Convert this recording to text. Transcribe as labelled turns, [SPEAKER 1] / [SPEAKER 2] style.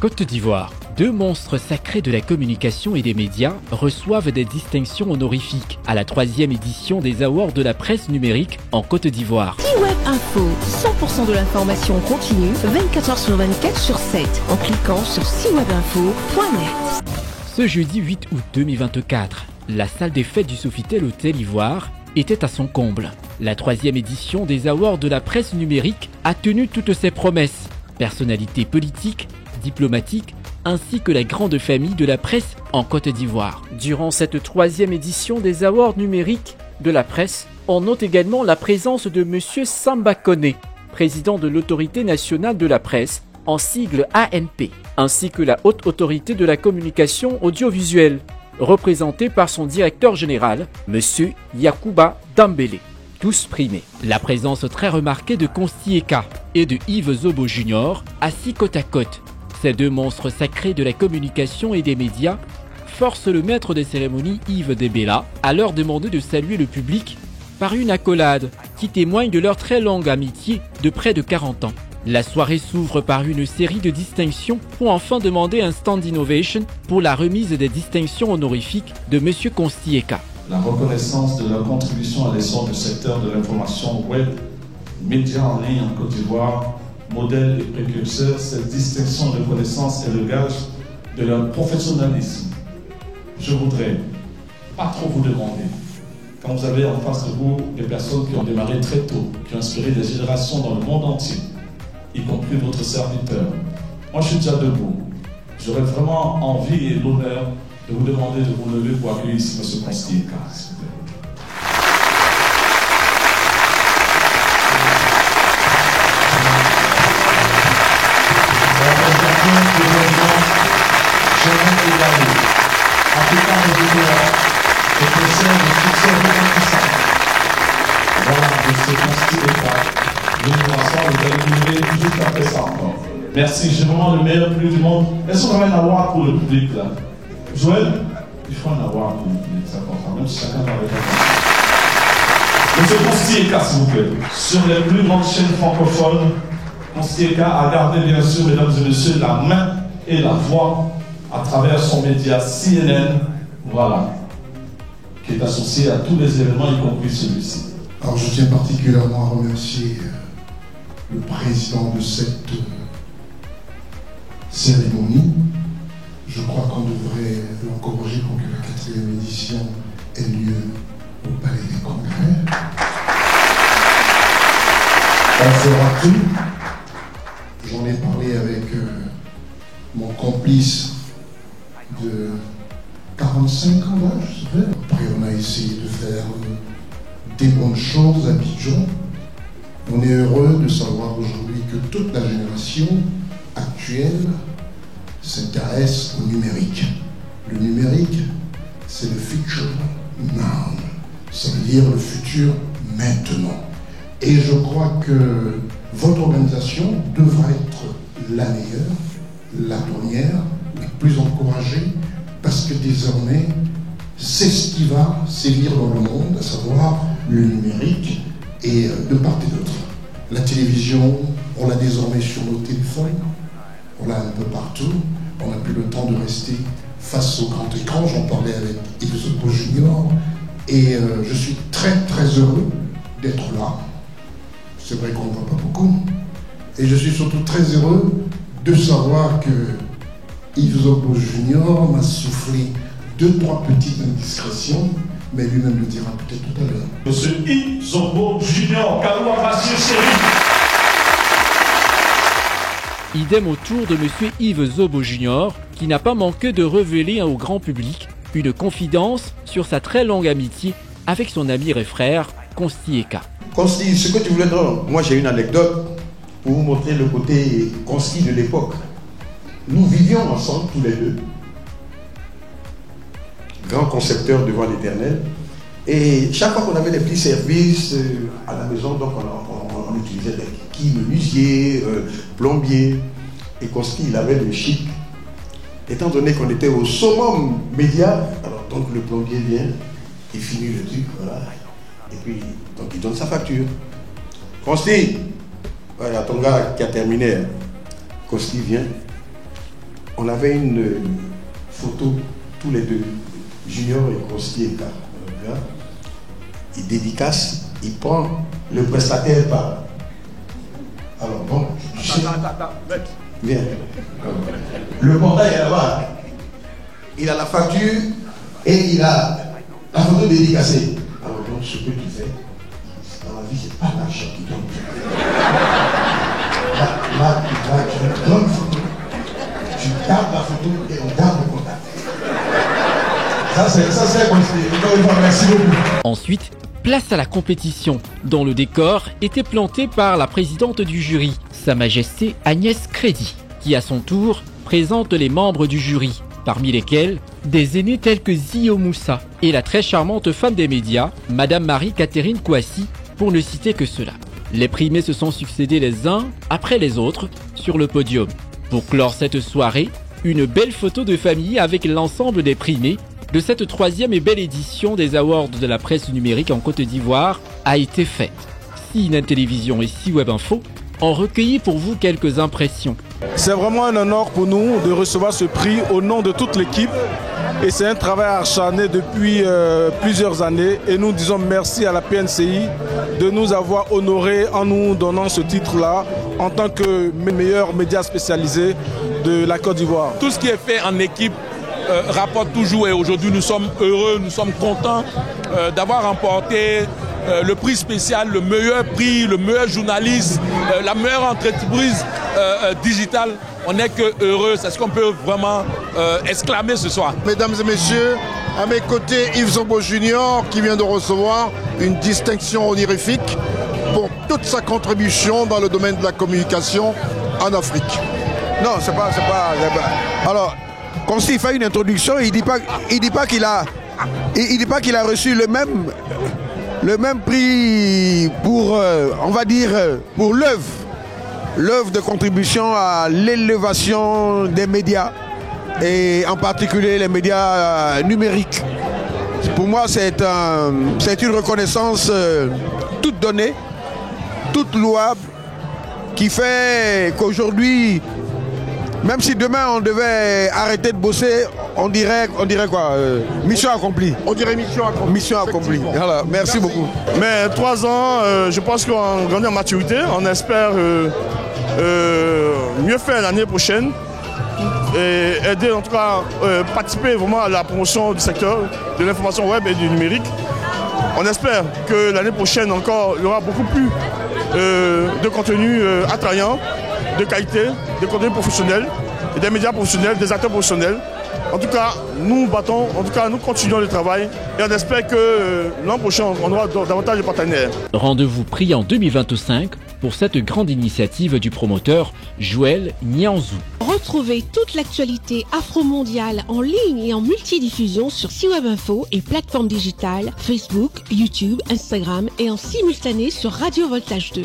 [SPEAKER 1] Côte d'Ivoire, deux monstres sacrés de la communication et des médias reçoivent des distinctions honorifiques à la 3e édition des Awards de la presse numérique en Côte d'Ivoire.
[SPEAKER 2] C-Web Info, 100% de l'information continue, 24 h sur 24 sur 7, en cliquant sur cwebinfo.net.
[SPEAKER 1] Ce jeudi 8 août 2024, la salle des fêtes du Sofitel Hôtel Ivoire était à son comble. La 3e édition des Awards de la presse numérique a tenu toutes ses promesses. Personnalités politiques, diplomatiques, ainsi que la grande famille de la presse en Côte d'Ivoire. Durant cette 3e édition des Awards numériques de la presse, on note également la présence de M. Samba Koné, président de l'Autorité nationale de la presse, en sigle ANP, ainsi que la Haute Autorité de la communication audiovisuelle, représentée par son directeur général, M. Yacouba Dambélé. Tous primés. La présence très remarquée de Konsti Eka et de Yves Zobo Jr. assis côte à côte. Ces deux monstres sacrés de la communication et des médias forcent le maître des cérémonies Yves Debella à leur demander de saluer le public par une accolade qui témoigne de leur très longue amitié de près de 40 ans. La soirée s'ouvre par une série de distinctions pour enfin demander un stand ovation pour la remise des distinctions honorifiques de M. Konsti Eka.
[SPEAKER 3] La reconnaissance de leur contribution à l'essor du secteur de l'information web, médias en ligne en Côte d'Ivoire, modèle et précurseur, cette distinction de reconnaissance est le gage de leur professionnalisme. Je voudrais pas trop vous demander, quand vous avez en face de vous des personnes qui ont démarré très tôt, qui ont inspiré des générations dans le monde entier, y compris votre serviteur. Moi, je suis déjà debout. J'aurais vraiment envie et l'honneur de vous demander de vous lever pour accueillir ici M. Konsti Eka. Merci, j'ai vraiment le meilleur public du monde. Est-ce qu'on va un award pour le public là? Joël, il faut un award pour le public, c'est important, même si chacun va avec un. Monsieur Konsti Eka, s'il vous plaît. Sur les plus grandes chaînes francophones, Konsti Eka a gardé bien sûr, mesdames et messieurs, la main et la voix à travers son média CNN, voilà, qui est associé à tous les événements, y compris celui-ci.
[SPEAKER 4] Alors je tiens particulièrement à remercier le président de cette cérémonie. Je crois qu'on devrait l'encourager pour que la 4e édition ait lieu au Palais des Congrès. On fera tout. J'en ai parlé avec mon complice de 45 ans d'âge, c'est vrai. Après, on a essayé de faire des bonnes choses à Abidjan. On est heureux de savoir aujourd'hui que toute la génération actuelle s'intéresse au numérique. Le numérique, c'est le future now. Ça veut dire le futur maintenant. Et je crois que votre organisation devra être la meilleure, la première, la plus encouragée, parce que désormais, c'est ce qui va sévir dans le monde, à savoir le numérique, et de part et d'autre. La télévision, on l'a désormais sur nos téléphones, on l'a un peu partout, on n'a plus le temps de rester face au grand écran. J'en parlais avec Yves Zobo Jr. Et je suis très très heureux d'être là. C'est vrai qu'on ne voit pas beaucoup. Et je suis surtout très heureux de savoir que Yves Zobo Jr. m'a soufflé 2-3 petites indiscrétions, mais lui-même le dira peut-être tout à l'heure.
[SPEAKER 3] Monsieur Yves Zobo Jr. Kaloua Bassir Chéri.
[SPEAKER 1] Idem au tour de M. Yves Zobo Jr., qui n'a pas manqué de révéler au grand public une confidence sur sa très longue amitié avec son ami et frère Konsti Eka.
[SPEAKER 5] Konsti, ce que tu voulais dire, moi j'ai une anecdote pour vous montrer le côté Konsti de l'époque. Nous vivions ensemble tous les deux, grands concepteurs devant l'Éternel, et chaque fois qu'on avait des petits services à la maison, donc on utilisait des kits menuisiers, plombiers, et Konsti il avait le chic. Étant donné qu'on était au summum média, alors donc le plombier vient, il finit le truc, voilà, et puis donc il donne sa facture. Konsti, voilà ton gars qui a terminé. Konsti vient, on avait une photo, tous les deux, Junior et Kosti et K. Il dédicace, il prend le prestataire par. Alors bon, viens. Le portail est là-bas. Il a la facture et il a la photo dédicacée. Alors donc ce que tu fais, dans la vie, c'est pas l'argent qui donne. Là, tu donnes une photo. Tu gardes la photo et on garde le contact. Ça c'est conseillé. Merci beaucoup.
[SPEAKER 1] Ensuite, place à la compétition, dont le décor était planté par la présidente du jury, Sa Majesté Agnès Crédit, qui à son tour présente les membres du jury, parmi lesquels des aînés tels que Zio Moussa et la très charmante femme des médias, Madame Marie-Catherine Kouassi, pour ne citer que cela. Les primés se sont succédés les uns après les autres sur le podium. Pour clore cette soirée, une belle photo de famille avec l'ensemble des primés de cette troisième et belle édition des Awards de la presse numérique en Côte d'Ivoire a été faite. CNN Télévision et C-Web Info ont recueilli pour vous quelques impressions.
[SPEAKER 6] C'est vraiment un honneur pour nous de recevoir ce prix au nom de toute l'équipe. Et c'est un travail acharné depuis plusieurs années. Et nous disons merci à la PNCI de nous avoir honorés en nous donnant ce titre-là en tant que meilleur média spécialisé de la Côte d'Ivoire.
[SPEAKER 7] Tout ce qui est fait en équipe rapporte toujours et aujourd'hui nous sommes heureux, nous sommes contents d'avoir remporté le prix spécial, le meilleur journaliste, la meilleure entreprise digitale. On n'est que heureux, c'est ce qu'on peut vraiment exclamer ce soir.
[SPEAKER 8] Mesdames et messieurs, à mes côtés Yves Zobo Junior qui vient de recevoir une distinction honorifique pour toute sa contribution dans le domaine de la communication en Afrique.
[SPEAKER 9] Non, c'est pas. Alors, quand il fait une introduction, il dit pas qu'il a reçu le même prix pour, on va dire, pour l'œuvre de contribution à l'élévation des médias et en particulier les médias numériques. Pour moi, c'est une reconnaissance toute donnée, toute louable, qui fait qu'aujourd'hui, même si demain on devait arrêter de bosser, on dirait quoi mission accomplie.
[SPEAKER 8] On dirait mission accomplie.
[SPEAKER 9] Mission accomplie. Voilà, merci beaucoup.
[SPEAKER 6] Mais 3 ans, je pense qu'on grandit en maturité. On espère mieux faire l'année prochaine et aider, en tout cas, participer vraiment à la promotion du secteur de l'information web et du numérique. On espère que l'année prochaine encore, il y aura beaucoup plus de contenu attrayant, de qualité, de contenu professionnel, des médias professionnels, des acteurs professionnels. En tout cas, nous battons, nous continuons le travail et on espère que l'an prochain, on aura davantage de partenaires.
[SPEAKER 1] Rendez-vous pris en 2025 pour cette grande initiative du promoteur Joël Nianzou.
[SPEAKER 2] Retrouvez toute l'actualité afro-mondiale en ligne et en multidiffusion sur C-Web Info et plateformes digitales, Facebook, YouTube, Instagram et en simultané sur Radio Voltage 2.